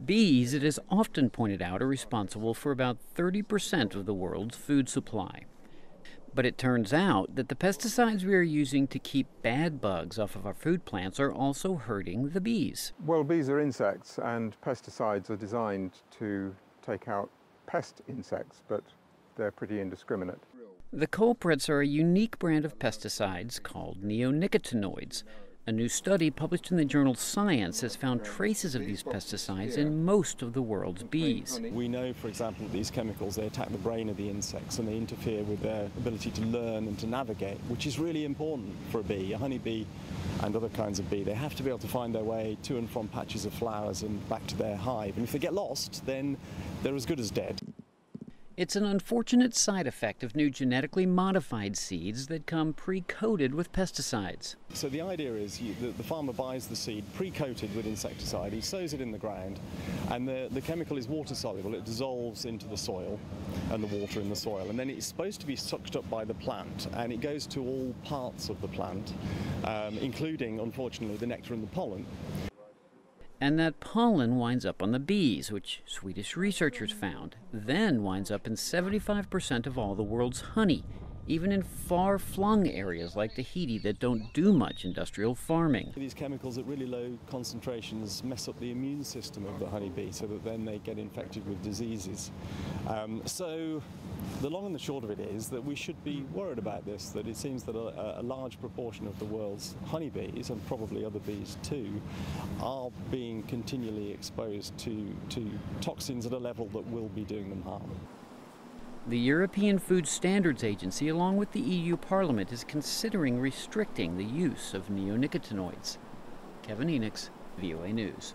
Bees, it is often pointed out, are responsible for about 30% of the world's food supply. But it turns out that the pesticides we are using to keep bad bugs off of our food plants are also hurting the bees. Well, bees are insects, and pesticides are designed to take out pest insects, but they're pretty indiscriminate. The culprits are a unique brand of pesticides called neonicotinoids. A new study published in the journal Science has found traces of these pesticides in most of the world's bees. We know, for example, that these chemicals, they attack the brain of the insects and they interfere with their ability to learn and to navigate, which is really important for a bee, a honeybee and other kinds of bee. They have to be able to find their way to and from patches of flowers and back to their hive. And if they get lost, then they're as good as dead. It's an unfortunate side effect of new genetically modified seeds that come pre-coated with pesticides. So the idea is the farmer buys the seed pre-coated with insecticide, he sows it in the ground, and the chemical is water soluble. It dissolves into the soil and the water in the soil, and then it's supposed to be sucked up by the plant, and it goes to all parts of the plant, including, unfortunately, the nectar and the pollen. And that pollen winds up on the bees, which Swedish researchers found, then winds up in 75% of all the world's honey, even in far-flung areas like Tahiti that don't do much industrial farming. These chemicals at really low concentrations mess up the immune system of the honeybee so that then they get infected with diseases. So the long and the short of it is that we should be worried about this, that it seems that a large proportion of the world's honeybees, and probably other bees too, are being continually exposed to toxins at a level that will be doing them harm. The European Food Standards Agency, along with the EU Parliament, is considering restricting the use of neonicotinoids. Kevin Enix, VOA News.